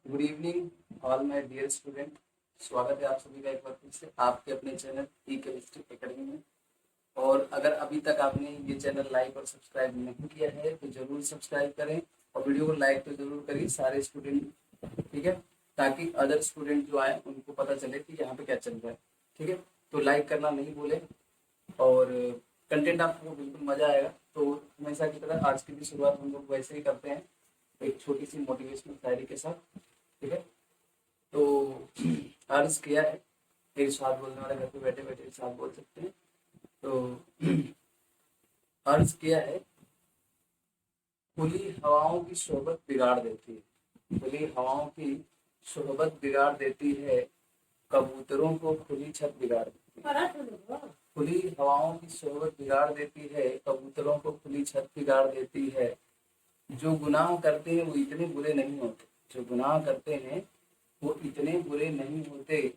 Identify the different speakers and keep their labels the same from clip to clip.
Speaker 1: Good evening all my dear student. स्वागत है आप सभी का एक बार फिर से आपके अपने चैनल ई केमिस्ट्री एकेडमी में। और अगर अभी तक आपने ये चैनल लाइक और सब्सक्राइब नहीं किया है तो जरूर सब्सक्राइब करें और वीडियो को लाइक तो जरूर करिए सारे स्टूडेंट, ठीक है, ताकि अदर स्टूडेंट जो आए उनको पता चले कि यहाँ पे क्या चल रहा है। ठीक है, तो लाइक करना नहीं भूलें और कंटेंट आपको बिल्कुल मजा आएगा। तो हमेशा की तरह आज की भी शुरुआत हम लोग वैसे ही करते हैं, एक छोटी सी मोटिवेशनल शायरी के साथ। ठीक है, तो अर्ज किया है, इरशाद बोलने वाले घर पे बैठे बैठे इरशाद बोल सकते हैं। तो अर्ज किया है, खुली हवाओं की सोहबत बिगाड़ देती है, खुली हवाओं की सोहबत बिगाड़ देती है, कबूतरों को खुली छत बिगाड़ देती है। खुली हवाओं की सोहबत बिगाड़ देती है, कबूतरों को खुली छत बिगाड़ देती है। जो गुनाह करते हैं वो इतने बुरे नहीं होते, जो गुनाह करते हैं वो इतने बुरे नहीं होते,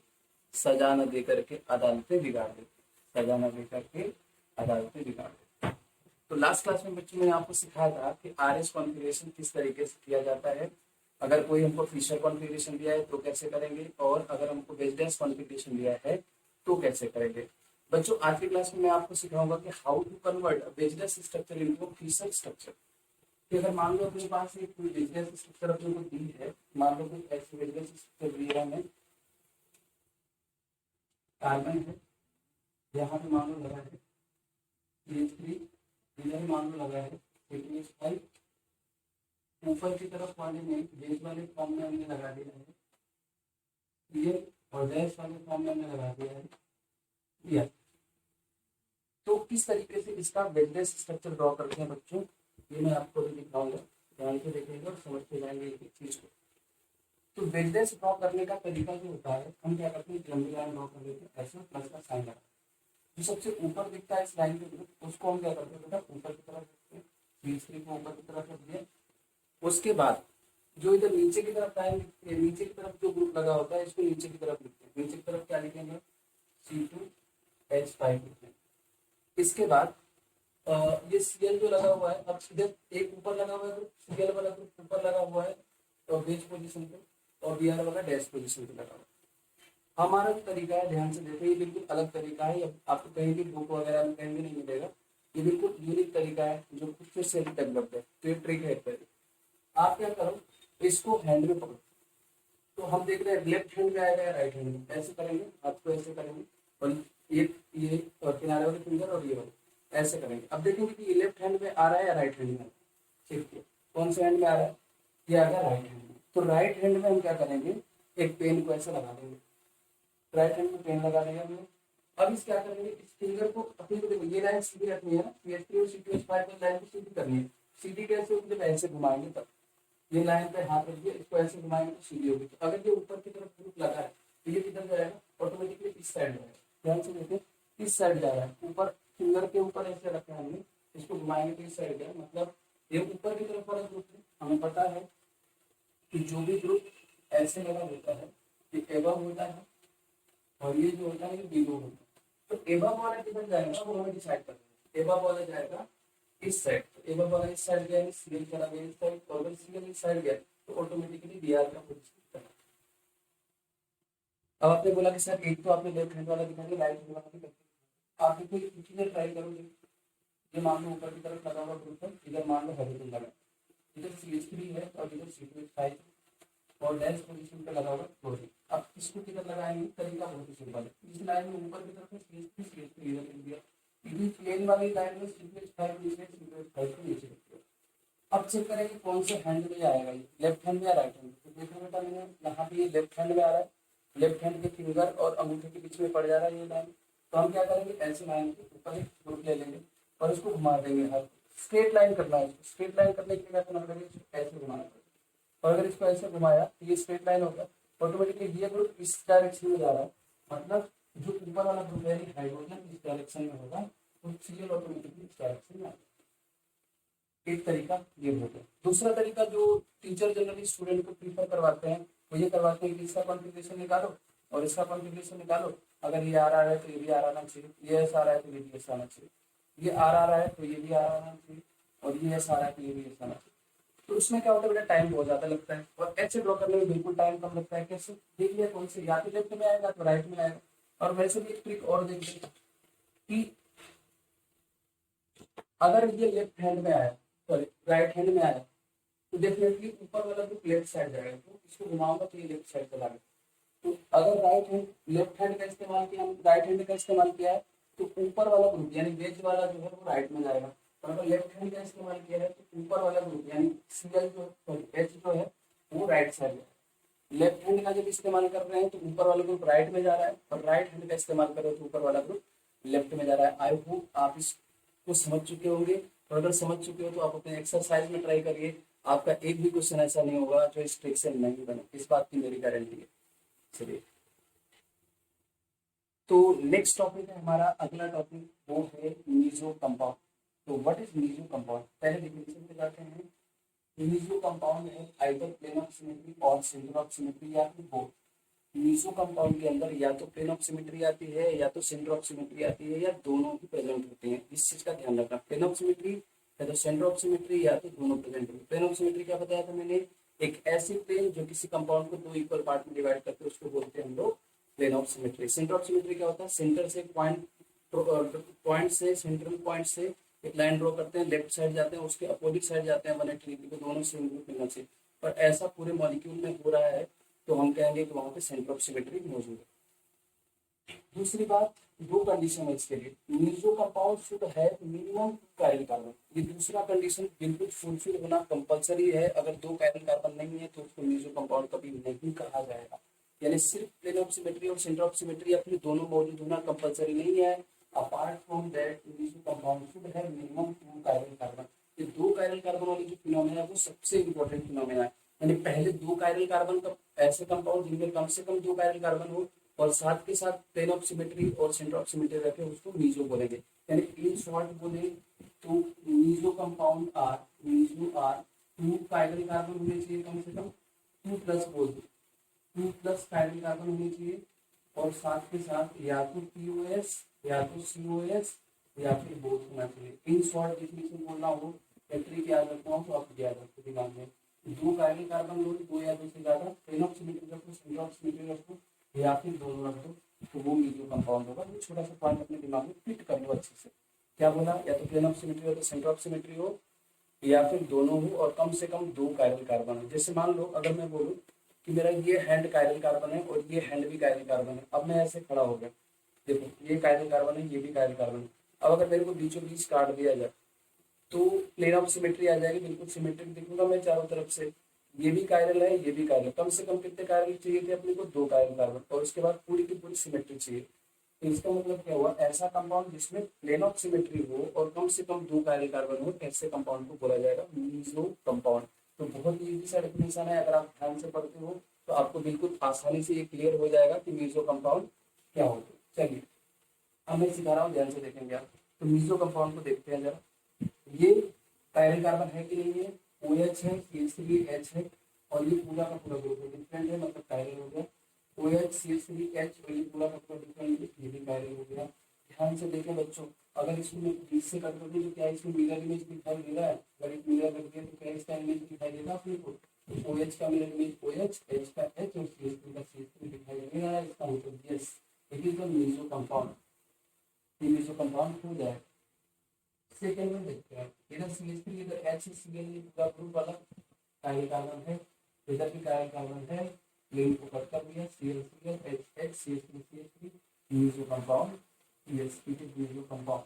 Speaker 1: सजा न दे करके अदालतें बिगाड़ देते, सजा न दे करके अदालतें बिगाड़ देते। तो लास्ट क्लास में बच्चों मैंने आपको सिखाया था कि आरएस कॉन्फ़िगरेशन किस तरीके से किया जाता है। अगर कोई हमको फिशर कॉन्फ़िगरेशन दिया है तो कैसे करेंगे, और अगर हमको बेजडेस कॉन्फ़िगरेशन दिया है तो कैसे करेंगे। बच्चों आज की क्लास में मैं आपको सिखाऊंगा कि हाउ टू कन्वर्ट बेजडेस स्ट्रक्चर इनटू फिशर स्ट्रक्चर। कि अगर मान लो अपने पास एक कोई बिजनेस स्ट्रक्चर अपने को दी है, मान लो कोई ऐसी बिजनेस स्ट्रक्चर दी है हमें, कार्बन है, यहाँ पे मान लो लगा है CH3, इधर मान लो लगा है CH5, ऊपर की तरफ वाले में बेस वाले फॉर्म में हमने लगा दिया है ये, और डैश वाले फॉर्म में हमने लगा दिया है ये। तो किस तरीके से इसका बिजनेस स्ट्रक्चर ड्रॉ करते हैं बच्चों, ये मैं आपको भी दिखाऊंगा, ध्यान से देखेंगे और समझते जाएंगे एक एक चीज को। तो बिजनेस ड्रॉ करने का तरीका जो होता है, हम क्या करते हैं, लंबी लाइन ड्रॉ कर लेते हैं, ऐसे प्लस का साइन लगा, जो सबसे ऊपर दिखता है इस लाइन के ग्रुप उसको हम क्या करते हैं बेटा, ऊपर की तरफ रखते हैं, तीसरी को ऊपर की तरफ रख दिया। उसके बाद जो इधर नीचे की तरफ लाइन दिखती है, नीचे की तरफ जो ग्रुप लगा होता है इसको नीचे की तरफ लिखते हैं, नीचे की तरफ क्या लिखेंगे, C2H5 लिखते हैं। इसके बाद ये Cl जो लगा हुआ है, अब इधर एक ऊपर लगा हुआ है ग्रुप, Cl वाला ग्रुप ऊपर लगा हुआ है तो बेस पोजीशन पे, और Br वाला डैश पोजीशन पे लगा हुआ है। हमारा जो तरीका है, ध्यान से देखो, ये बिल्कुल अलग तरीका है, आपको कहीं भी बुक वगैरह में कहीं भी नहीं मिलेगा। ये बिल्कुल यूनिक तरीका है जो खुद से सेल्फ डेवलप्ड है। तो ये ट्रिक है तरीका। आप क्या करो, इसको हैंड में पकड़ो, तो हम देख रहे हैं लेफ्ट हैंड में आएगा या राइट हैंड में, ऐसे करेंगे, हाथ को ऐसे करेंगे, और ये और किनारे वाले फिंगर और ये वाले ऐसे करेंगे। अब देखेंगे कि ये लेफ्ट हैंड में आ रहा है या राइट हैंड में, ठीक है, कौन से हैंड में आ रहा है, ये आ गया राइट हैंड में। तो राइट हैंड में हम क्या करेंगे, एक पेन को ऐसे लगा देंगे, राइट हैंड में पेन लगा देंगे हमने। अब इस क्या करेंगे, इस फिंगर को अपनी को देखो, ये लाइन सीधी रखनी है ना, CH3 और C2H5 की लाइन को सीधी करनी है। सीधी कैसे होगी, जब ऐसे घुमाएंगे तब, ये लाइन पे हाथ रखिए, इसको ऐसे घुमाएंगे तो सीधी होगी। तो अगर ये ऊपर की तरफ ग्रुप लगा है तो ये किधर जाएगा, ऑटोमेटिकली इस साइड जाएगा। ध्यान से देखिए, इस साइड जा रहा है, ऊपर फिंगर के ऊपर ऐसे रखा है हमने, इसको घुमाएंगे तो इस साइड जाए, मतलब ये ऊपर की तरफ वाला ग्रुप है। हमें पता है कि जो भी ग्रुप ऐसे लगा होता है ये एबव होता है, और ये जो होता है ये बिलो होता है। तो एबव वाला किधर जाएगा वो हमें डिसाइड करना है। एबव वाला जाएगा इस साइड, तो एबव वाला इस साइड गया, सीएल चला गया इस साइड, और अगर सीएल इस साइड गया तो ऑटोमेटिकली बीआर का पोजीशन करना। अब आपने बोला कि सर एक तो आपने लेफ्ट हैंड वाला दिखा दिया, राइट हैंड वाला भी करके आप कोई चीजें ट्राई करोगे। ये मान लो ऊपर की तरफ लगा हुआ ग्रुप है, इधर मान लो हेलोजन लगा, इधर CH3 है और इधर C2H5 और डैश पोजीशन पे लगा हुआ क्लोरीन। अब इसको किधर लगाएंगे, तरीका बहुत ही सिंपल है। इस लाइन में ऊपर की तरफ CH3 इधर लिख दिया, इधर प्लेन वाली लाइन में C2H5 नीचे, C2H5 को नीचे लिख दिया। अब चेक करेंगे कौन से हैंड में आएगा, ये लेफ्ट हैंड में या राइट हैंड में। तो देखो बेटा, मैंने यहाँ पे ये लेफ्ट हैंड में आ रहा है, लेफ्ट हैंड के फिंगर और अंगूठे के बीच में पड़ जा रहा है ये लाइन। तो हम क्या करेंगे, ऐसे लाइन के ऊपर एक ग्रुप ले लेंगे और इसको घुमा देंगे, हर स्ट्रेट लाइन करना है। स्ट्रेट लाइन करने के लिए क्या करना पड़ेगा, ऐसे घुमाना पड़ेगा। और अगर इसको ऐसे घुमाया तो ये स्ट्रेट लाइन होगा, ऑटोमेटिकली ये ग्रुप इस डायरेक्शन में जा रहा है, मतलब जो ऊपर वाला ग्रुप है हाइड्रोजन इस डायरेक्शन में होगा, तो सीएल ऑटोमेटिकली इस डायरेक्शन में आएगा। एक तरीका ये हो गया। दूसरा तरीका जो टीचर जनरली स्टूडेंट को प्रीफर करवाते हैं वो ये करवाते हैं कि इसका कॉन्फ़िगरेशन निकालो और इसका कॉन्फ़िगरेशन निकालो। अगर ये आर आ रहा है तो ये भी आर आना चाहिए, ये एस आ रहा है तो ये भी एस आना चाहिए, ये आर आ रहा है तो ये भी आर आना चाहिए, और ये एस आ रहा है तो ये भी एस आना चाहिए। तो उसमें क्या होता है बेटा, टाइम बहुत ज्यादा लगता है, और एच ड्रॉ करने में बिल्कुल टाइम कम लगता है। कैसे देख लिया, कौन से, या तो लेफ्ट में आएगा तो राइट में आएगा। और वैसे भी एक ट्रिक और देख लें कि अगर ये लेफ्ट हैंड में आया, सॉरी राइट हैंड में आया, तो डेफिनेटली ऊपर वाला ग्रुप लेफ्ट साइड जाएगा, तो इसको घुमाऊंगा तो ये लेफ्ट साइड चला गया। तो अगर राइट हैंड, लेफ्ट हैंड का इस्तेमाल किया, हम राइट हैंड का इस्तेमाल किया है, तो ऊपर वाला ग्रुप यानी वेज वाला जो है वो राइट में जाएगा। और अगर लेफ्ट हैंड का इस्तेमाल किया है तो ऊपर वाला ग्रुप यानी सीएल जो, सॉरी एच जो है वो राइट साइड है। लेफ्ट हैंड का जब इस्तेमाल कर रहे हैं तो ऊपर वाला ग्रुप राइट में जा रहा है, और राइट हैंड का इस्तेमाल कर रहे हो तो ऊपर वाला ग्रुप लेफ्ट में जा रहा है। आई होप आप इसको समझ चुके होंगे, और अगर समझ चुके हो तो आप अपने एक्सरसाइज में ट्राई करिए, आपका एक भी क्वेश्चन ऐसा नहीं होगा जो इस ट्रिक से नहीं बने, इस बात की मेरी गारंटी है। चलिए, तो नेक्स्ट टॉपिक है हमारा, अगला टॉपिक वो है मीजो कंपाउंड। तो व्हाट इज मीजो कंपाउंड, पहले डेफिनेशन पे जाते हैं। मीजो कंपाउंड है आइदर प्लेन ऑफ सिमेट्री और सेंटर ऑफ सिमेट्री, या फिर बोथ। मीजो कंपाउंड के अंदर या तो प्लेन ऑफ सिमेट्री आती है या तो सेंटर ऑफ सिमेट्री आती है, या दोनों ही प्रेजेंट होते हैं। इस चीज का ध्यान रखना, प्लेन ऑफ सिमेट्री या तो सेंटर ऑफ सिमेट्री या तो दोनों प्रेजेंट होते हैं। प्लेन ऑफ सिमेट्री क्या बताया था मैंने, एक ऐसी प्लेन जो किसी कंपाउंड को दो इक्वल पार्ट में डिवाइड करते हैं, उसको बोलते हैं हम लोग plane of symmetry. Centre of symmetry क्या होता है, सेंटर से पॉइंट से, सेंट्रल पॉइंट से एक लाइन ड्रॉ करते हैं, लेफ्ट साइड जाते हैं, उसके अपोजिट साइड जाते हैं 180 डिग्री, तो दोनों सेम ग्रुप मिलना चाहिए। पर ऐसा पूरे मॉलिक्यूल में हो रहा है तो हम कहेंगे कि वहां पे सेंटर ऑफ सिमेट्री मौजूद है। दूसरी बात, दो कंडीशन है इसके लिए, मीजो कंपाउंड शुड है मिनिमम 2 कायरल कार्बन। ये दूसरा कंडीशन बिल्कुल फुलफिल होना कंपलसरी है। अगर 2 कायरल कार्बन नहीं है तो उसको मीजो कंपाउंड कभी नहीं कहा जाएगा। यानी सिर्फ प्लेन ऑफ सिमेट्री और सेंटर ऑफ सिमेट्री या फिर दोनों मौजूद होना कंपलसरी नहीं है। Apart from that meso compound should है मिनिमम 2 कायरल कार्बन। ये 2 कायरल कार्बन वाली जो फिनोमेना है वो सबसे इंपॉर्टेंट फिनोमेना है। यानी पहले 2 कायरल कार्बन का ऐसे कंपाउंड जिनमें कम से कम 2 कायरल कार्बन हो, और साथ के साथ प्लेन ऑफ सिमेट्री और सेंटर ऑफ सिमेट्री रखे, उसको मीजो बोलेंगे। यानी इन शॉर्ट बोले तो meso compound are, meso are 2 chiral carbon होने चाहिए कम से कम, 2 प्लस बोल दो, 2 प्लस कायरल कार्बन होने चाहिए, और साथ के साथ या तो POS या तो COS या फिर बोथ होना चाहिए। इन शॉर्ट डेफिनेशन बोलना हो या ट्रिक याद रखना हो तो आप याद रखो दिमाग में, 2 कायरल कार्बन लो, 2 या 2 से ज्यादा, प्लेन ऑफ सिमेट्री रखो, सेंटर ऑफ सिमेट्री रखो, या फिर दोनों रख दो, तो वो मीजो कंपाउंड होगा। ये छोटा सा पॉइंट अपने दिमाग में फिट कर लो अच्छे से। क्या बोला, या तो प्लेन ऑफ सिमेट्री हो तो सेंटर ऑफ सिमेट्री हो, या फिर दोनों हो, और कम से कम 2 कायरल कार्बन हो। जैसे मान लो अगर मैं बोलूं कि मेरा ये हैंड कायरल कार्बन है और ये हैंड भी कायरल कार्बन है, अब मैं ऐसे खड़ा हो गया, देखो ये कायरल कार्बन है, ये भी कायरल कार्बन है। अब अगर मेरे को बीचों बीच काट दिया जाए तो प्लेन ऑफ सिमेट्री आ जाएगी, बिल्कुल सिमेट्रिक दिखूंगा मैं चारों तरफ से। ये भी कायरल है, ये भी कायरल, कम से कम कितने कायरल चाहिए थे अपने को, 2 कायरल कार्बन, और उसके बाद पूरी की पूरी सिमेट्री चाहिए। तो इसका मतलब क्या हुआ, ऐसा कंपाउंड जिसमें प्लेन ऑफ सिमेट्री हो और कम से कम 2 कायरल कार्बन हो, ऐसे कंपाउंड को बोला जाएगा मीजो कंपाउंड। तो बहुत इजी सा डेफिनेशन है, अगर आप ध्यान से पढ़ते हो तो आपको बिल्कुल आसानी से ये क्लियर हो जाएगा कि मीजो कंपाउंड क्या होता है। चलिए, अब मैं सिखा रहा हूँ, ध्यान से देखेंगे आप। तो मीजो कंपाउंड को देखते हैं जरा। ये कायरल कार्बन है कि नहीं है, OH है, CH3H है, और ये पूरा का पूरा ग्रुप डिफरेंट है, मतलब कायरल हो गया। OH CH3H, और ये पूरा का पूरा डिफरेंट है, ये भी कायरल हो गया। ध्यान से देखें बच्चों, अगर इसमें बीच से कट कर दूं तो क्या इसमें मिरर इमेज दिखाई दे रहा है, अगर एक मिरर रख दिया तो क्या इसका इमेज दिखाई देगा अपने को, तो OH का मिरर इमेज OH, H का H और CH3 का CH3 दिखाई दे रहा है। इसका मतलब yes, it is the meso compound, ये मीजो कंपाउंड हो जाएगा। सेकेंड में देखते हैं, इधर CH3 इधर HCl पूरा ग्रुप वाला कायरल कार्बन है, इधर भी कायरल कार्बन है, प्लेन को कट कर दिया, ClCl HH CH3 meso compound, yes it is meso compound.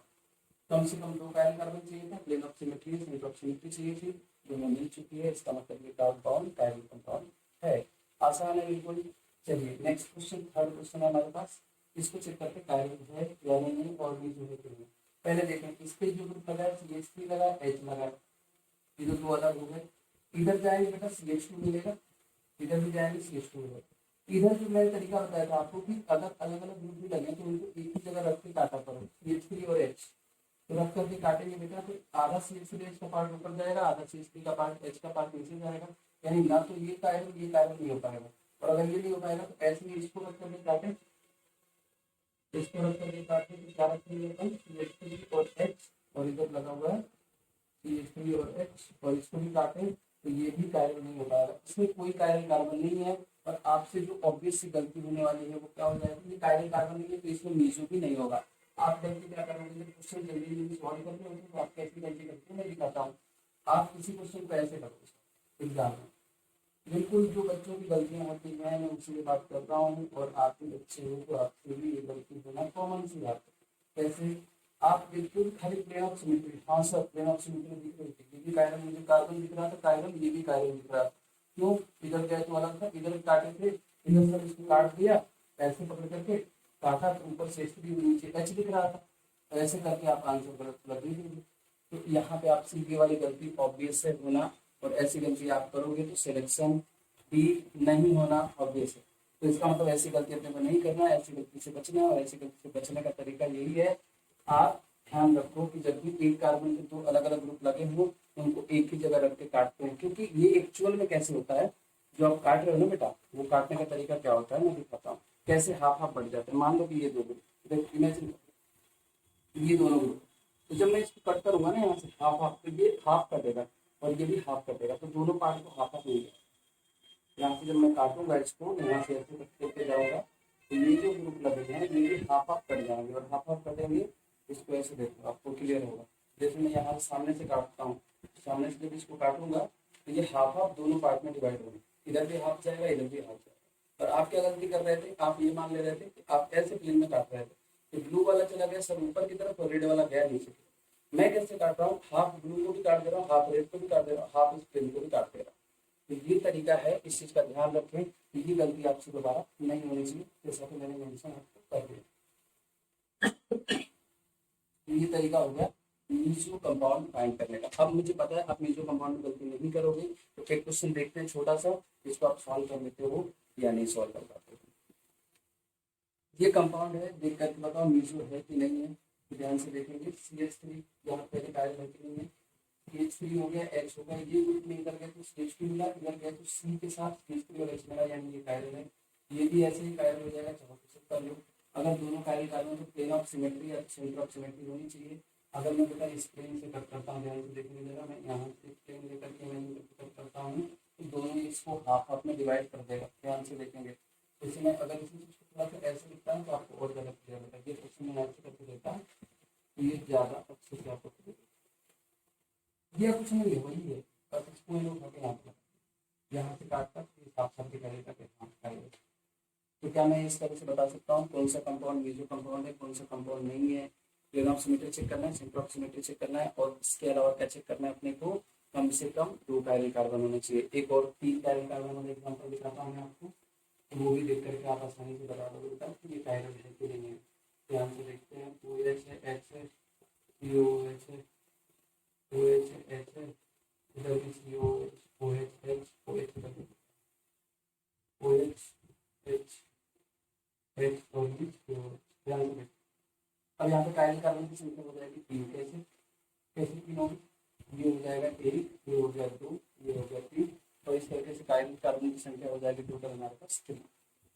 Speaker 1: कम से कम 2 कायरल कार्बन चाहिए था, plane of symmetry, centre of symmetry चाहिए थी, दोनों मिल चुकी है, इसका मतलब ये कंपाउंड कायरल कंपाउंड है। आसान है बिल्कुल। चलिए नेक्स्ट क्वेश्चन, थर्ड क्वेश्चन है हमारे पास, इसको चेक करके कायरल है या नहीं और मीजो है कि नहीं। पहले देखें, इस पे जो ग्रुप लगा है CH3 लगा, H लगा, इधर 2 अलग हो गए, इधर जाएंगे बेटा CH2 मिलेगा, इधर भी जाएंगे CH2 मिलेगा। इधर जो मैंने तरीका बताया था आपको कि अगर अलग अलग ग्रुप भी लगे तो उनको एक ही जगह रख के काटा करो, CH3 और H, तो रख करके काटेंगे बेटा, तो आधा CH3H का पार्ट ऊपर जाएगा, आधा CH3 का पार्ट H का पार्ट नीचे जाएगा। यानी ना तो ये कायरल नहीं हो पाएगा, और अगर ये नहीं हो पाएगा तो H में इसको रख करके काटे, इसको रख करके काटे तो क्या रखेंगे अपन, CH3 और H, और इधर लगा हुआ है CH3 और H, और इसको भी काटे तो ये भी कायरल नहीं हो पाएगा, इसमें कोई कायरल कार्बन नहीं है। और आपसे जो ऑब्वियस सी गलती होने वाली है वो क्या हो जाएगी, ये कायरल कार्बन नहीं है तो इसमें मीजो भी नहीं होगा। आप गलती क्या करोगे, जब क्वेश्चन जल्दी जल्दी सॉल्व करते हो तो आप कैसी गलती करते हो मैं दिखाता हूँ। आप किसी क्वेश्चन को ऐसे करोगे एग्जाम में, बिल्कुल जो बच्चों की गलतियां होती हैं मैं उनसे बात कर रहा हूँ, और आप भी बच्चे हो तो आपसे भी ये गलती होना कॉमन सी बात है। कैसे, आप बिल्कुल खाली प्लेन ऑफ सिमेट्री, हाँ सर प्लेन ऑफ सिमेट्री दिख रही थी, ये भी कायरल, मुझे कार्बन दिख रहा था कायरल, ये भी कायरल दिख रहा था। क्यों, इधर गए तो अलग था, इधर काटे थे, इधर सर इसको काट दिया ऐसे पकड़ करके, काटा तो ऊपर से H3 नीचे H दिख रहा था, ऐसे करके आप आंसर गलत लग दीजिए। तो यहाँ पे आप सीधी वाली गलती ऑब्वियस है होना, और ऐसी गलती आप करोगे तो सिलेक्शन भी नहीं होना ऑब्वियस है। तो इसका मतलब ऐसी गलती अपने को नहीं करना है, ऐसी गलती से बचना है, और ऐसी गलती से बचने का तरीका यही है, आप ध्यान रखो कि जब भी एक कार्बन के दो अलग अलग ग्रुप लगे हो उनको एक ही जगह रख के काटते हैं, क्योंकि ये एक्चुअल में कैसे होता है, जो आप काट रहे हो ना बेटा, वो काटने का तरीका क्या होता है मैं दिखाता हूँ। कैसे हाफ हाफ बढ़ जाते हैं, मान लो कि ये दो ग्रुप, इमेजिन ये दोनों ग्रुप, तो जब मैं इसको कट करूंगा ना यहाँ से हाफ हाफ, तो ये हाफ कटेगा और ये भी हाफ कटेगा, तो दोनों पार्ट को हाफ हाफ नहीं है। यहाँ से जब मैं काटूंगा इसको, यहाँ से ऐसे करते जाऊंगा, तो ये जो ग्रुप लगे हैं ये भी हाफ हाफ कट जाएंगे, और हाफ हाफ कटेंगे, इसको ऐसे देखो आपको क्लियर होगा। जैसे मैं यहाँ सामने से काटता हूँ, सामने से जब इसको काटूंगा तो ये हाफ हाफ दोनों पार्ट में डिवाइड होंगे, इधर भी हाफ जाएगा इधर भी हाफ जाएगा। और आप क्या गलती कर रहे थे, आप ये मान ले रहे थे कि आप ऐसे प्लेन में काट रहे थे, तो ब्लू वाला चला गया सर ऊपर की तरफ और रेड वाला गया नीचे। मैं कैसे काट रहा हूँ, हाफ ब्लू को भी काट दे रहा हूँ, हाफ रेड को भी काट दे रहा हूँ, हाफ इस प्लेन को भी काट दे रहा हूँ। तो ये तरीका है, इस चीज का ध्यान रखें, ये गलती आपसे दोबारा नहीं होनी चाहिए, जैसा कि मैंने मेंशन आपको कर दिया। ये तरीका हो गया मीजो कंपाउंड फाइंड करने का। अब मुझे पता है आप मीजो कंपाउंड में गलती नहीं करोगे, तो एक क्वेश्चन देखते हैं छोटा सा, इसको आप सॉल्व कर लेते हो या नहीं सॉल्व कर पाते हो। ये कंपाउंड है, देख करके बताओ मीजो है कि नहीं है। तो ध्यान से देखेंगे, CH3 यहाँ पहले कायरल है कि नहीं है, CH3 हो गया, H हो गया, ये ग्रुप में इधर गया तो CH2 मिला, इधर गया तो C के साथ CH3 और H मिला, यानी ये कायरल है। ये भी ऐसे ही कायरल हो जाएगा, चाहो तो कर लो। अगर दोनों कायरल कार्बन तो प्लेन ऑफ सिमेट्री या सेंटर ऑफ सिमेट्री होनी चाहिए। अगर मैं बेटा इस प्लेन से कट करता हूँ, ध्यान से देखने जरा, मैं यहाँ से प्लेन लेकर के मैं कट करता हूँ, तो दोनों इसको हाफ हाफ में डिवाइड कर देगा। ध्यान से देखेंगे, जैसे मैं अगर इसी चीज को थोड़ा सा ऐसे लिखता हूँ तो आपको और ज़्यादा क्लियर होता है। ये क्वेश्चन मैं ऐसे करके देता हूँ तो ये ज़्यादा अच्छे से आपको ये कुछ नहीं है, वही है, बस इसको लोग हटे यहाँ से काट कर साफ साफ दिखाएगा कि हाँ खाएगा। तो क्या मैं इस तरह से बता सकता हूँ कौन सा कंपाउंड मीजो कंपाउंड है, कौन सा कंपाउंड नहीं है। प्लेन ऑफ सिमेट्री चेक करना है, सेंटर ऑफ सिमेट्री चेक करना है, और इसके अलावा क्या चेक करना है अपने को, कम से कम 2 कायरल कार्बन होने चाहिए। एक और 3 कायरल कार्बन वाला एग्जाम्पल दिखाता हूँ मैं आपको, तो वो भी देख करके आप आसानी से बता दोगे कि ये कायरल है कि नहीं है। ध्यान से देखते हैं, OH है, H है, COOH है, OH है, H है, इधर भी COOH, OH, H, OH, OH, H, H और भी COOH। ध्यान से देखते, अब यहाँ पे कायरल कार्बन की संख्या हो जाएगी 3, कैसे कैसे 3 होगी, ये हो जाएगा 1, ये हो गया 2, ये हो गया 3, और इस तरीके से कायरल कार्बन की संख्या हो जाएगी टोटल हमारे पास 3।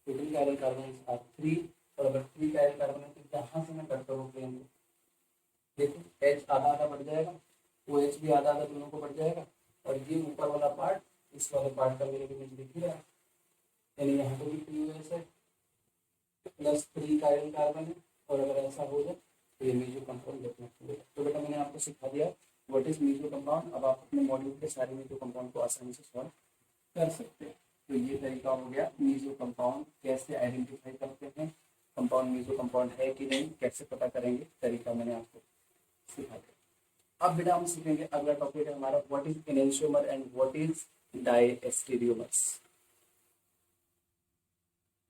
Speaker 1: टोटल कायरल कार्बन आर 3, और अगर 3 कायरल कार्बन है तो यहाँ से मैं कट करूँ प्लेन को, देखो H आधा आधा बढ़ जाएगा, OH भी आधा आधा दोनों को बढ़ जाएगा, और ये ऊपर वाला पार्ट इस वाले पार्ट का मेरे इमेज दिख ही रहा है, यानी यहाँ पे भी POS है प्लस 3 कायरल कार्बन है, और अगर ऐसा हो जाए तो ये मीजो कंपाउंड डेफिनेटली है। तो बेटा मैंने आपको सिखा दिया व्हाट इज मीजो कंपाउंड। अब आप अपने मॉड्यूल के सारे मीजो कंपाउंड को आसानी से सॉल्व कर सकते हैं। तो ये तरीका हो गया मीजो कंपाउंड कैसे आइडेंटिफाई करते हैं, कंपाउंड मीजो कंपाउंड है कि नहीं कैसे पता करेंगे, तरीका मैंने आपको सिखा दिया। अब बेटा हम सीखेंगे अगला टॉपिक है हमारा what is enantiomer and what is diastereomers.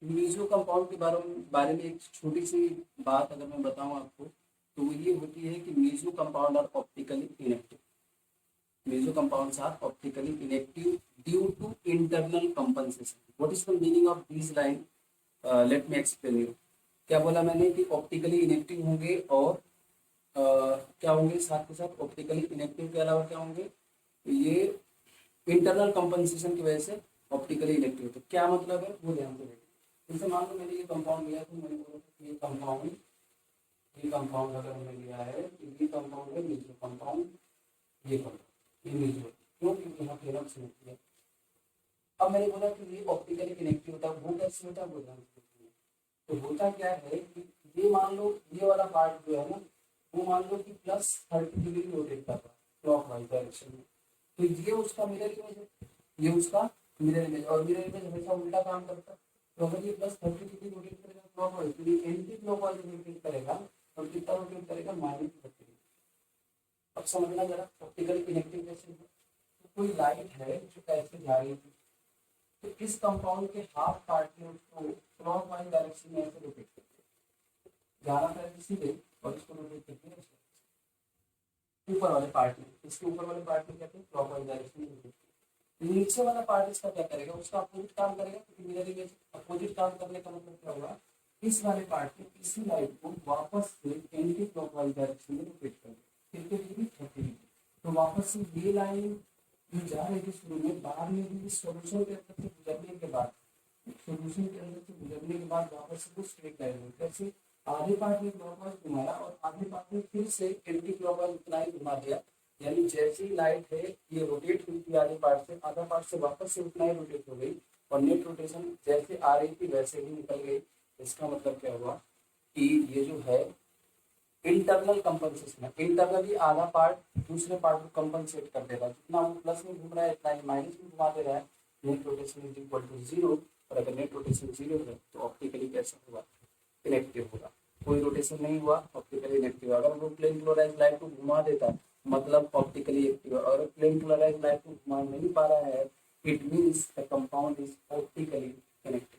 Speaker 1: Meso compound के बारे में एक छोटी सी बात अगर मैं बताऊं आपको, तो वो ये होती है कि meso compound are optically inactive. Meso compounds are optically inactive due to internal compensation. What is the meaning of this line, let me explain you. क्या बोला मैंने कि ऑप्टिकली इनएक्टिव होंगे, और क्या होंगे साथ के साथ, ऑप्टिकली इनएक्टिव के अलावा क्या होंगे, ये इंटरनल कंपनसेशन की वजह से ऑप्टिकली इनएक्टिव। तो क्या मतलब है वो ध्यान से देखिए। जैसे मान लो मैंने ये कंपाउंड लिया, तो मैंने बोला था ये कंपाउंड अगर हमने लिया है तो ये कंपाउंड है मीजो कंपाउंड, ये कंपाउंड ये मीजो, क्यों, क्योंकि यहाँ फ्लेरम से होती है। अब मैंने बोला कि ये ऑप्टिकली कनेक्टिव होता है, वो कैसे होता है वो ध्यान से देखिए। तो होता क्या है कि ये मान लो ये वाला पार्ट जो है ना, वो मान लो कि +30 डिग्री रोटेट कर रहा है क्लॉक वाइज डायरेक्शन में, तो ये उसका मिरर इमेज है, ये उसका मिरर इमेज, और मिरर इमेज हमेशा उल्टा काम करता है। तो अगर ये +30 डिग्री रोटेट करेगा क्लॉक वाइज, तो ये एंटी क्लॉक वाइज रोटेट करेगा, और कितना रोटेट करेगा, -30। अब समझना जरा ऑप्टिकल कनेक्टिव कैसे है। तो कोई लाइट है जो ऐसे जा रही है, तो इस कंपाउंड के हाफ पार्ट में उसको क्लॉक वाइज डायरेक्शन में ऐसे रोटेट करते हैं, जाना था सीधे, और इसको रोटेट करते हैं ऊपर वाले पार्ट में, इसके ऊपर वाले पार्ट में कहते हैं क्लॉक वाइज डायरेक्शन में रोटेट करते हैं। नीचे वाला पार्ट इसका क्या करेगा, उसका अपोजिट काम करेगा, क्योंकि मिरर इमेज अपोजिट काम करने का मतलब क्या हुआ, इस वाले पार्ट में इसी लाइट को वापस से एंटी क्लॉक वाइज डायरेक्शन में रोटेट कर देगा, कितने डिग्री, 30 डिग्री। तो वापस से ये लाइन जो जा रही थी शुरू में, बाद में भी सॉल्यूशन के अंदर से गुजरने के बाद, सॉल्यूशन के अंदर से गुजरने के बाद वापस से कुछ स्ट्रेट लाइन हुई, कैसे, आधे पार्ट में क्लॉकवाइज घुमाया और आधे पार्ट में फिर से एंटी क्लॉकवाइज उतना ही घुमा दिया। यानी जैसी लाइट है ये रोटेट हुई थी आधे पार्ट से, आधा पार्ट से वापस से उतना ही रोटेट हो गई, और नेट रोटेशन जैसे आ रही थी वैसे ही निकल गई। इसका मतलब क्या हुआ कि ये जो है इंटरनल कंपनसेशन है, इंटरनली आधा पार्ट दूसरे पार्ट को कंपनसेट कर दे रहा है, जितना वो प्लस में घूम रहा है इतना ही माइनस में घुमा दे रहा है। Net rotation is equal to 0, और अगर नेट रोटेशन 0 है तो ऑप्टिकली कैसा होगा, इनेक्टिव होगा। कोई रोटेशन नहीं हुआ, ऑप्टिकली इनेक्टिव। अगर वो प्लेन पोलराइज लाइट को घुमा देता मतलब ऑप्टिकली एक्टिव, और प्लेन पोलराइज लाइट को घुमा नहीं पा रहा है, it means the compound is optically connected.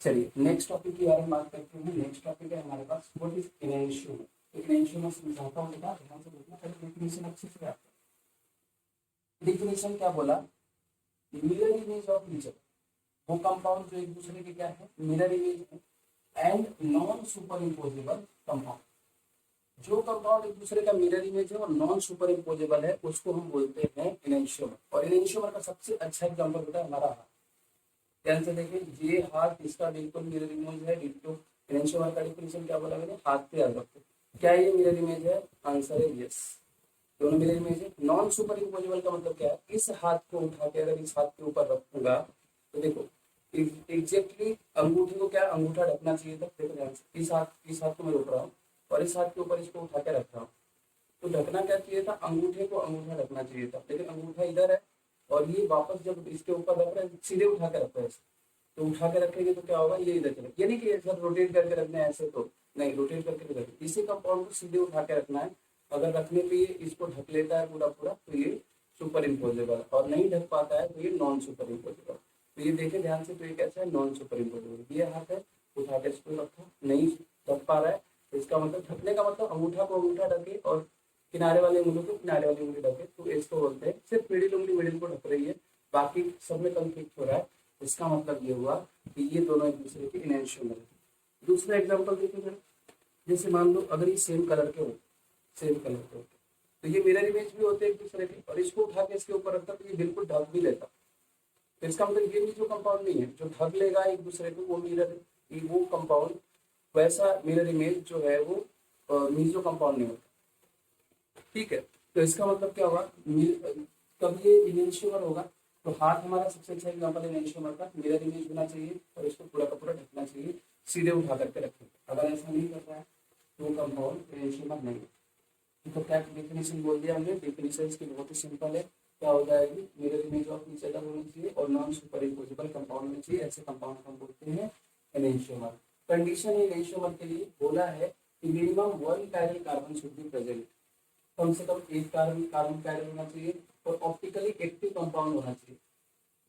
Speaker 1: चलिए नेक्स्ट टॉपिक की बारे में बात करते हैं। नेक्स्ट टॉपिक है हमारे पास व्हाट इज एनेंशियोमर। एनेंशियोमर समझाता हूँ बेटा, ध्यान से देखना, पहले डेफिनेशन अच्छे से आता है। डेफिनेशन क्या बोला, mirror image of each other, वो कंपाउंड जो एक दूसरे के क्या है, मिरर इमेज है, and non super imposable compound. जो कंपाउंड एक दूसरे का मिरर इमेज है और नॉन सुपर इम्पोजेबल है उसको हम बोलते हैं एनेंशियोमर। और एनेंशियोमर का सबसे अच्छा एग्जांपल होता है हमारा हाथ। ध्यान से देखिए, ये हाथ इसका बिल्कुल मिरर इमेज है डिट्टो। एनेंशियोमर का डेफिनेशन क्या बोला मैंने, हाथ पे याद रखो। क्या ये मिरर इमेज है, आंसर है यस, दोनों मिरर इमेज है। नॉन सुपर इम्पोजेबल का मतलब क्या है, इस हाथ को उठा के अगर इस हाथ के ऊपर रखूंगा तो देखो एग्जैक्टली अंगूठे को क्या, अंगूठा ढकना चाहिए था। देखो ध्यान से, इस हाथ को मैं रोक रहा हूँ और इस हाथ के ऊपर इसको उठा के रख रहा हूँ, तो ढकना क्या चाहिए था, अंगूठे को अंगूठा ढकना चाहिए था, लेकिन अंगूठा इधर है और ये वापस जब इसके ऊपर रख रहा है सीधे उठा के रखता है, तो उठा के रखेंगे तो क्या होगा, ये इधर चले, ये नहीं कि सर रोटेट करके रखना है ऐसे, तो नहीं, रोटेट करके रखना, इसी कंपाउंड को सीधे उठा के रखना है। अगर रखने पे ये इसको ढक लेता है पूरा पूरा तो ये सुपर इम्पोजेबल, और नहीं ढक पाता है तो ये नॉन सुपर इम्पोजेबल। तो ये देखे ध्यान से, तो ये कैसा है, नॉन सुपर इम्पोजेबल। ये हाथ है, उठा के इसको रखा, नहीं ढक पा रहा है, इसका मतलब ढकने का मतलब अंगूठा को अंगूठा ढके और किनारे वाली उंगली को किनारे वाली उंगली ढके, तो इसको बोलते हैं। सिर्फ मिडिल उंगली मिडिल को ढक रही है, बाकी सब में कंफ्लिक्ट हो रहा है। इसका मतलब ये हुआ कि ये दोनों एक दूसरे के एनेंशियोमर है। दूसरा एग्जांपल देखो जरा, जैसे मान लो अगर ये सेम कलर के हो, सेम कलर के हो, तो ये मिरर इमेज भी होते हैं एक दूसरे के, और इसको उठा के इसके ऊपर रखता तो ये बिल्कुल ढक भी लेता। तो इसका मतलब ये भी जो कंपाउंड नहीं है जो ढक लेगा एक दूसरे को, वो मिरर, वो कंपाउंड वैसा मिरर इमेज जो है वो मीजो कंपाउंड नहीं होता। ठीक है, तो इसका मतलब क्या होगा, कब ये इनेंशियोमर होगा, तो हाथ हमारा सबसे अच्छा एग्जांपल इनेंशियोमर का, मिरर इमेज होना चाहिए और इसको पूरा का पूरा ढकना चाहिए, सीधे उठा करके रखें। अगर ऐसा नहीं कर रहा है तो कंपाउंड इनेंशियोमर नहीं है। तो क्या डेफिनेशन बोल दिया हमने, डेफिनेशन इसकी बहुत ही सिंपल है। क्या होता है कि mirror image of each other होनी चाहिए और नॉन सुपर इम्पोजेबल कंपाउंड होना चाहिए, ऐसे कंपाउंड हम बोलते हैं एनेंशियोमर। कंडीशन है एनेंशियोमर के लिए, बोला है कि minimum 1 parallel carbon should be present, कम से कम एक कार्बन पैरेलल होना चाहिए, और ऑप्टिकली एक्टिव कंपाउंड होना चाहिए।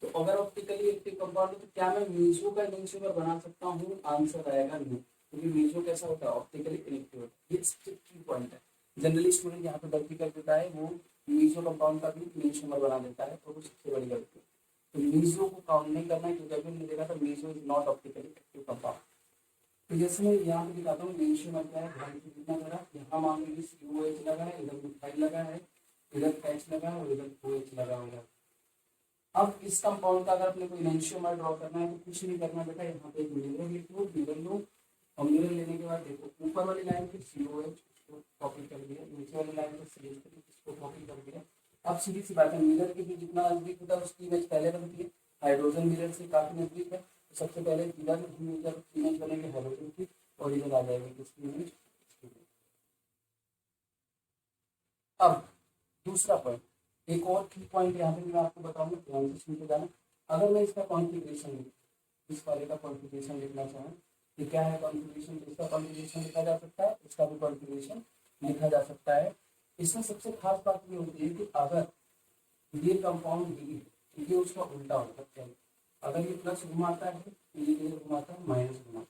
Speaker 1: तो अगर ऑप्टिकली एक्टिव कंपाउंड है तो क्या मैं मीजो का एनेंशियोमर बना सकता हूँ, आंसर आएगा नहीं, क्योंकि मीजो कैसा होता है, ऑप्टिकली इनेक्टिव होता है। ये स्ट्रिक्ट पॉइंट है, जनरली स्टूडेंट यहाँ पे गलती कर देता है, वो मीजो कंपाउंड का भी एनेंशियोमर बना देता है, तो वो सबसे बड़ी गलती है। तो मीजो को काउंट नहीं करना है, क्योंकि अभी हमने देखा था meso is not optically active compound. तो जैसे मैं यहाँ पे दिखाता हूँ एनेंशियोमर क्या है, ध्यान से देखना जरा। यहाँ मान लीजिए COH लगा है, इधर मिथाइल लगा है, इधर H लगा है और इधर OH लगा हुआ है। अब इस कंपाउंड का अगर अपने को एनेंशियोमर ड्रॉ करना है तो कुछ नहीं करना बेटा, यहाँ पे एक मिरर लिखो, मिरर लो, और मिरर लेने के बाद देखो ऊपर वाली लाइन पे COH, उसको कॉपी कर दिया, नीचे वाली लाइन पे CH, इसको कॉपी कर दिया, अब सीधी सी बात है, मिरर के भी जितना नजदीक होता है उसकी इमेज पहले बनती है। हाइड्रोजन मिरर से काफी नजदीक है, तो सबसे पहले इधर जब इमेज बनेगी हाइड्रोजन की, और इधर आ जाएगी किसकी इमेज। अब दूसरा पॉइंट, एक और की पॉइंट यहाँ पे मैं आपको बताऊंगा, ध्यान से सुन के जाना। अगर मैं इसका कॉन्फ़िगरेशन लिखूं, इस वाले का कॉन्फ़िगरेशन लिखना चाहूँ, कि क्या है कॉन्फ़िगरेशन, इसका कॉन्फ़िगरेशन लिखा जा सकता है, इसका भी कॉन्फ़िगरेशन लिखा जा सकता है। इसमें सबसे खास बात ये होती है कि अगर ये कंपाउंड डी है, ये उसका उल्टा होता है। अगर ये प्लस घुमाता है तो ये किधर घुमाता है, माइनस घुमाता है।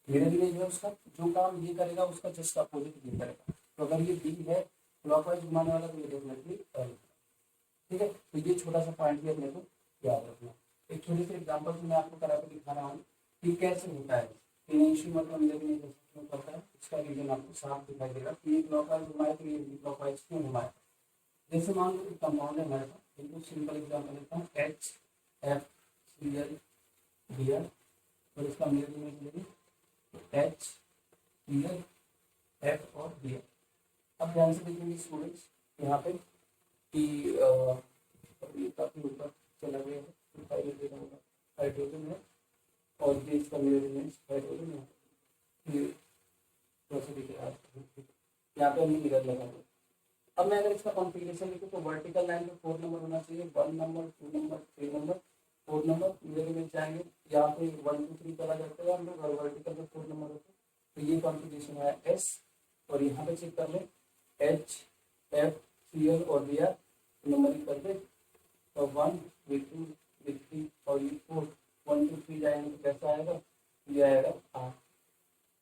Speaker 1: मेरा इमेज है उसका जो काम ये करेगा उसका जस्ट अपोजिट ये करेगा। तो अगर ये बी है क्लॉकवाइज घुमाने वाला, तो ये डेफिनेटली एल। ठीक है, तो ये छोटा सा पॉइंट भी अपने को याद रखना। एक छोटे से एग्जाम्पल से मैं आपको करा के दिखा रहा हूँ कि कैसे होता है। मतलब मेरे इमेज क्यों करता है, इसका रीजन आपको साफ दिखाई देगा कि ये क्लॉकवाइज घुमाए तो ये क्लॉकवाइज क्यों घुमाए। जैसे मान लो कंपाउंड है हमारे पास, बिल्कुल सिंपल एग्जाम्पल लेता हूँ, H F C L B L, और इसका मेरे इमेज लेंगे एच सी एल एफ और बी एल। अब ध्यान से देखेंगे स्टूडेंट्स यहाँ पे कि काफी ऊपर चला गया है, हाइड्रोजन है और ये इसका मेरे इमेज हाइड्रोजन है। ये कैसे दिख रहा है, यहाँ पे हमने मिरर लगा दिया। अब मैं अगर इसका कॉन्फ़िगरेशन लिखूं तो वर्टिकल लाइन पे 4 नंबर होना चाहिए, 1 नंबर 2 नंबर 3 नंबर 4 नंबर मेरे में जाएंगे। यहाँ पे 1 2 3 चला जाता है हम लोग, और वर्टिकल पे 4 नंबर होते हैं। तो ये कॉन्फ़िगरेशन है एस, और यहाँ पे चेक कर ले एच एफ सी एल और बी आर नंबर कर दे, तो 1 with 2 with 3 और ये 4 1 2 3 जाएंगे तो कैसा आएगा, ये आएगा आर।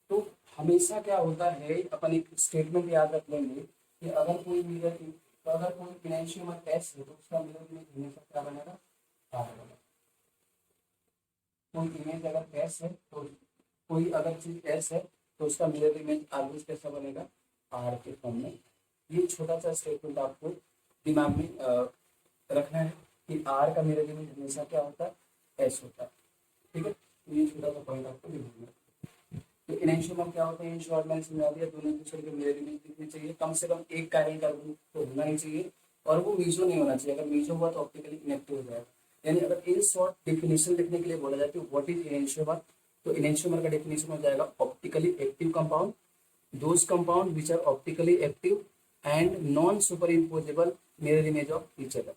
Speaker 1: तो हमेशा क्या होता है, अपन एक स्टेटमेंट याद रख लेंगे कि अगर कोई मिरर, तो अगर कोई इनेंशियोमर एस है तो उसका मिरर इमेज हमेशा क्या बनेगा, आर बनेगा। कोई इमेज अगर एस है तो कोई अगर चीज एस है तो उसका मिरर इमेज ऑलवेज कैसा बनेगा, आर के फॉर्म में। ये छोटा सा स्टेटमेंट आपको दिमाग में रखना है कि आर का मिरर इमेज हमेशा क्या होता है, एस होता है। ठीक है, तो ये छोटा सा पॉइंट आपको दिमाग में। तो इनेंशियोमर क्या होता है, इन शॉर्ट मैंने समझा दिया, दोनों दूसरे के मिरर इमेज दिखनी चाहिए, कम से कम एक कार्बन का ग्रुप तो होना ही चाहिए, और वो मीजो नहीं होना चाहिए। अगर मीजो हुआ तो ऑप्टिकली इनेक्टिव हो जाएगा। यानी अगर इन शॉर्ट डेफिनेशन लिखने के लिए बोला जाए तो व्हाट इज इनेंशियोमर, तो इनेंशियोमर का डेफिनेशन हो जाएगा optically active compound, those compound which are optically active and non superimposable mirror image of each other.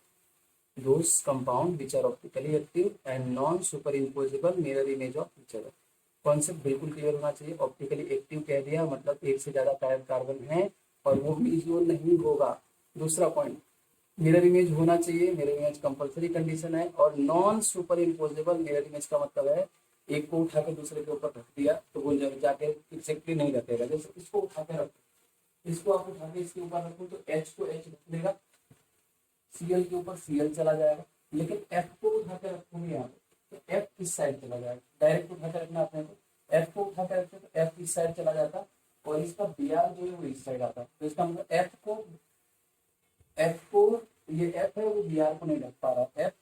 Speaker 1: those compound which are optically active and non superimposable mirror image of each other। Concept बिल्कुल clear होना चाहिए। Optically active कह दिया मतलब एक से ज्यादा carbon है और वो मीजो नहीं होगा। दूसरा पॉइंट, मिरर इमेज होना चाहिए, मिरर इमेज कंपलसरी कंडीशन है। और non superimposable mirror image का मतलब है एक को उठा के दूसरे के ऊपर रख दिया तो वो जाके एग्जैक्टली नहीं रखेगा। जैसे इसको उठा के रखो, इसको आप उठा के इसके ऊपर रखो तो एच को एच रख देगा, सीएल के ऊपर सीएल चला जाएगा। लेकिन एफ को उठा के रखोगे यहाँ पे तो एफ इस साइड चला जाएगा। डायरेक्ट उठा के रखना अपने को, एफ को उठा के रखते तो एफ इस साइड चला जाता और इसका बी आर जो है वो इस साइड आता। तो इसका मतलब एफ को ये एफ है वो बी आर को नहीं ढक पा रहा, एफ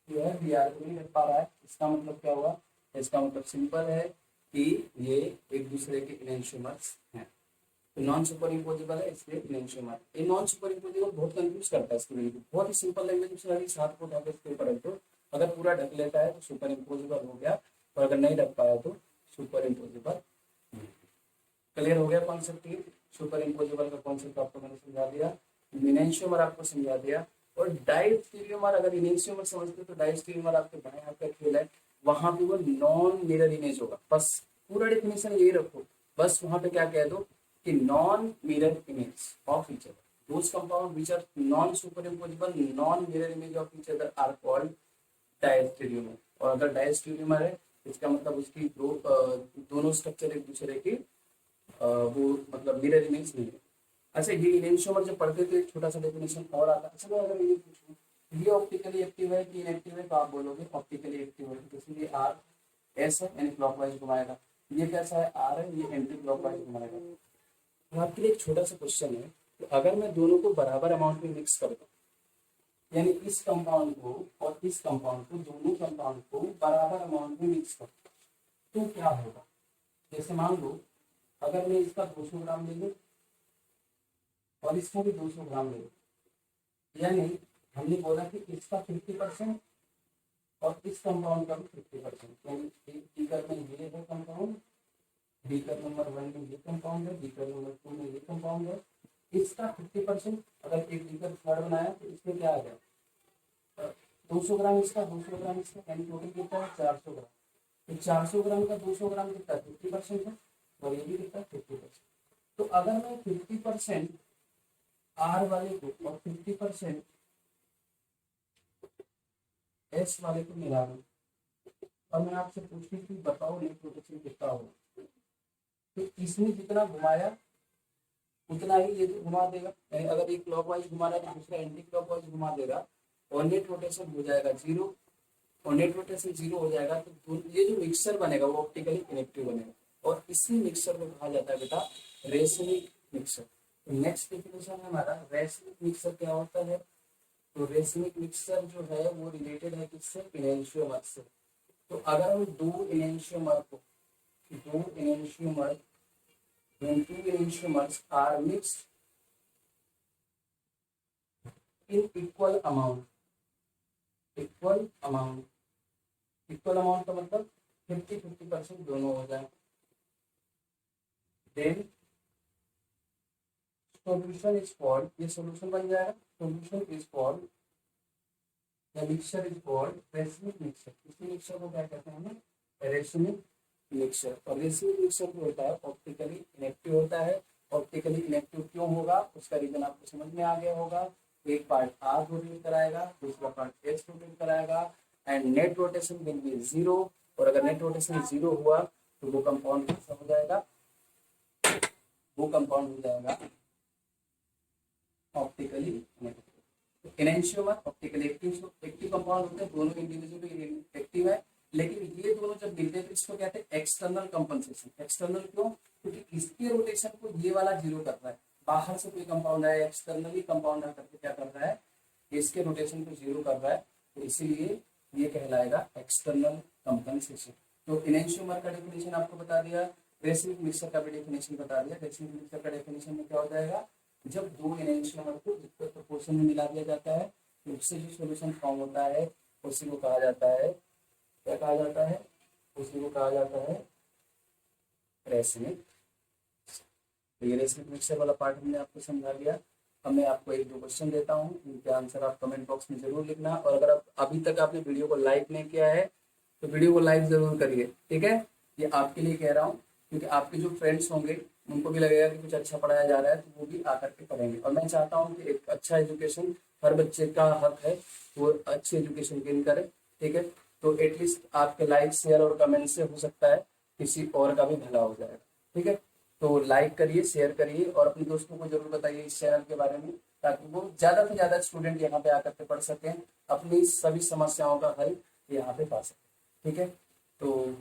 Speaker 1: जो है बी आर को नहीं ढक पा रहा है। इसका मतलब क्या हुआ, इसका मतलब सिंपल है कि ये एक दूसरे के इनेंशियोमर्स हैं। तो नॉन सुपर इम्पोजेबल है इसलिए इनेंशियोमर। ये नॉन सुपर इम्पोजेबल बहुत कंफ्यूज करता है स्टूडेंट को। बहुत ही सिंपल लैंग्वेज में समझाइए, साथ को उठा के इसके ऊपर रख दो, अगर पूरा ढक लेता है तो सुपर इम्पोजेबल हो गया, और अगर नहीं ढक पाया तो सुपर इम्पोजेबल। क्लियर हो गया कॉन्सेप्ट। ये सुपर इम्पोजेबल का कॉन्सेप्ट आपको मैंने समझा दिया, इनेंशियोमर आपको समझा दिया। और डायस्टेरियोमर, अगर इनेंशियोमर समझते तो डायस्टेरियोमर आपके बाएं हाथ का खेल है, वहां पे वो नॉन मिरर इमेज होगा। बस पूरा डेफिनेशन यही रखो, बस वहां पे क्या कह दो कि non mirror image of each other, those compound which are non superimposable non mirror image of each other are called डायस्टेरियोमर। और अगर डायस्टेरियोमर है इसका मतलब उसकी दोनों स्ट्रक्चर एक दूसरे की वो मतलब मिरर इमेज नहीं है। अच्छा, ये इनेंशियोमर जब पढ़ते थे एक छोटा सा डेफिनेशन और आता है। अच्छा, मैं अगर ये पूछूं ये ऑप्टिकली एक्टिव है कि इनएक्टिव है तो आप बोलोगे ऑप्टिकली एक्टिव है, तो इसलिए आर एस है यानी क्लॉकवाइज घुमाएगा। ये कैसा है, आर है, ये एंटी क्लॉकवाइज घुमाएगा। तो आपके लिए एक छोटा सा क्वेश्चन है, तो अगर मैं दोनों को बराबर अमाउंट में मिक्स कर दूं, यानी इस कंपाउंड को और इस कंपाउंड को, दोनों कंपाउंड को बराबर अमाउंट में मिक्स कर दूं तो क्या होगा। जैसे मान लो अगर मैं इसका 200 ग्राम ले लूं और इसका भी 200 ग्राम ले लूं, यानी हमने बोला कि इसका 50% और इस कंपाउंड का भी 50%, यानी एक बीकर में ये है कंपाउंड, बीकर नंबर 1 में ये कंपाउंड है, बीकर नंबर 2 में ये कंपाउंड है, इसका 50%। अगर एक बीकर थर्ड बनाया तो इसमें क्या आ गया, 200 ग्राम इसका, 200 ग्राम इसका, यानी टोटल कितना है 400 ग्राम। तो 400 ग्राम का 200 ग्राम कितना 50% है, और ये भी कितना 50%। तो अगर मैं 50% आर वाले को और 50% एस वाले को मिला दूं, और मैं आपसे पूछती थी बताओ नेट रोटेशन कितना होगा, तो इसने जितना घुमाया उतना ही ये भी घुमा देगा, यानी अगर एक क्लॉकवाइज घुमा रहा है तो दूसरा एंटी क्लॉकवाइज घुमा देगा, और नेट रोटेशन हो जाएगा 0, और नेट रोटेशन 0 हो जाएगा तो ये जो मिक्सचर बनेगा वो ऑप्टिकली इनेक्टिव बनेगा, और इसी मिक्सचर को कहा जाता है बेटा रेसनिक मिक्सचर। तो नेक्स्ट डेफिनेशन है हमारा रेसनिक मिक्सचर क्या होता है। तो रेसनिक मिक्सचर जो है वो रिलेटेड है किससे, इनेंशियोमर से। तो अगर हम दो enantiomer when two enantiomers are mixed in equal amount का मतलब 50-50% दोनों हो जाए, then solution is called, ये solution बन जाएगा, solution is called, the mixture is called racemic mixture। इसी मिक्सचर को क्या कहते हैं हमें, रेसनिक मिक्सचर। और रेसनिक मिक्सचर जो होता है ऑप्टिकली इनेक्टिव होता है। ऑप्टिकली इनेक्टिव क्यों होगा उसका रीजन आपको समझ में आ गया होगा। एक पार्ट आर रोटेट कराएगा, दूसरा पार्ट एस रोटेट कराएगा, and net rotation will be 0। और अगर नेट रोटेशन 0 हुआ तो वो कंपाउंड कैसा हो जाएगा, वो कंपाउंड हो जाएगा optically inactive. Enantiomer optically active compound होते हैं, दोनों इंडिविजुअली एक्टिव है, लेकिन ये दोनों जब मिलते हैं तो इसको कहते हैं एक्सटर्नल कंपनसेशन। एक्सटर्नल क्यों, क्योंकि इसके रोटेशन को ये वाला 0 कर रहा है, बाहर से कोई कंपाउंड आया एक्सटर्नली कंपाउंड आकर के क्या कर रहा है, इसके रोटेशन को 0 कर रहा है, तो इसीलिए ये कहलाएगा एक्सटर्नल कंपनसेशन। तो इनेंशियोमर का डेफिनेशन आपको बता दिया, रेसनिक मिक्सचर का भी डेफिनेशन बता दिया। रेसनिक मिक्सचर का डेफिनेशन में क्या हो जाएगा, जब दो इनेंशियोमर को इक्वल प्रोपोर्शन में मिला दिया जाता है तो उससे जो सॉल्यूशन फॉर्म होता है उसी को कहा जाता है, क्या कहा जाता है, उसी को कहा जाता है रेसनिक। तो ये रेसनिक मिक्सचर वाला पार्ट हमने आपको समझा दिया। अब मैं आपको एक दो क्वेश्चन देता हूँ, इनके आंसर आप कमेंट बॉक्स में जरूर लिखना, और अगर आप अभी तक आपने वीडियो को लाइक नहीं किया है तो वीडियो को लाइक जरूर करिए, ठीक है। ये आपके लिए कह रहा हूँ क्योंकि आपके जो फ्रेंड्स होंगे उनको भी लगेगा कि कुछ अच्छा पढ़ाया जा रहा है तो वो भी आकर के पढ़ेंगे। और मैं चाहता हूँ कि एक अच्छा एजुकेशन हर बच्चे का हक है, वो अच्छी एजुकेशन गेन करे, ठीक है। तो एटलीस्ट आपके लाइक शेयर और कमेंट से हो सकता है किसी और का भी भला हो जाएगा, ठीक है। तो लाइक करिए, शेयर करिए, और अपने दोस्तों को जरूर बताइए इस चैनल के बारे में, ताकि वो ज़्यादा से ज़्यादा स्टूडेंट यहाँ पे आकर के पढ़ सकें, अपनी सभी समस्याओं का हल यहाँ पे पा सकें, ठीक है। तो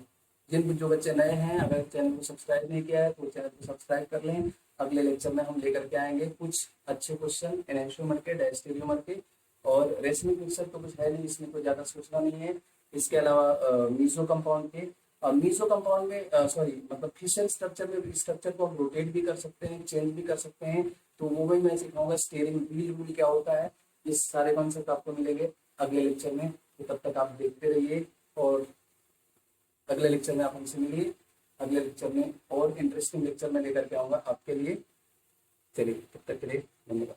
Speaker 1: जो बच्चे नए हैं, अगर चैनल को सब्सक्राइब नहीं किया है तो चैनल को सब्सक्राइब कर लें। अगले लेक्चर में हम लेकर के आएंगे कुछ अच्छे क्वेश्चन इनेंशियोमर के, डायस्टेरियोमर के, और रेसनिक मिक्सचर तो कुछ है नहीं, इसमें कोई ज़्यादा सोचना नहीं है। इसके अलावा मीसो कंपाउंड के, मीसो कंपाउंड में सॉरी मतलब फिशर स्ट्रक्चर में स्ट्रक्चर को हम रोटेट भी कर सकते हैं, चेंज भी कर सकते हैं, तो वो भी मैं सिखाऊंगा। स्टीयरिंग व्हील रूल क्या होता है, ये सारे कॉन्सेप्ट आपको मिलेंगे अगले लेक्चर में। तो तब तक आप देखते रहिए, और अगले लेक्चर में आप हमसे मिलिए। अगले लेक्चर में और इंटरेस्टिंग लेक्चर में लेकर के आऊँगा आपके लिए। चलिए, तब तक के लिए धन्यवाद।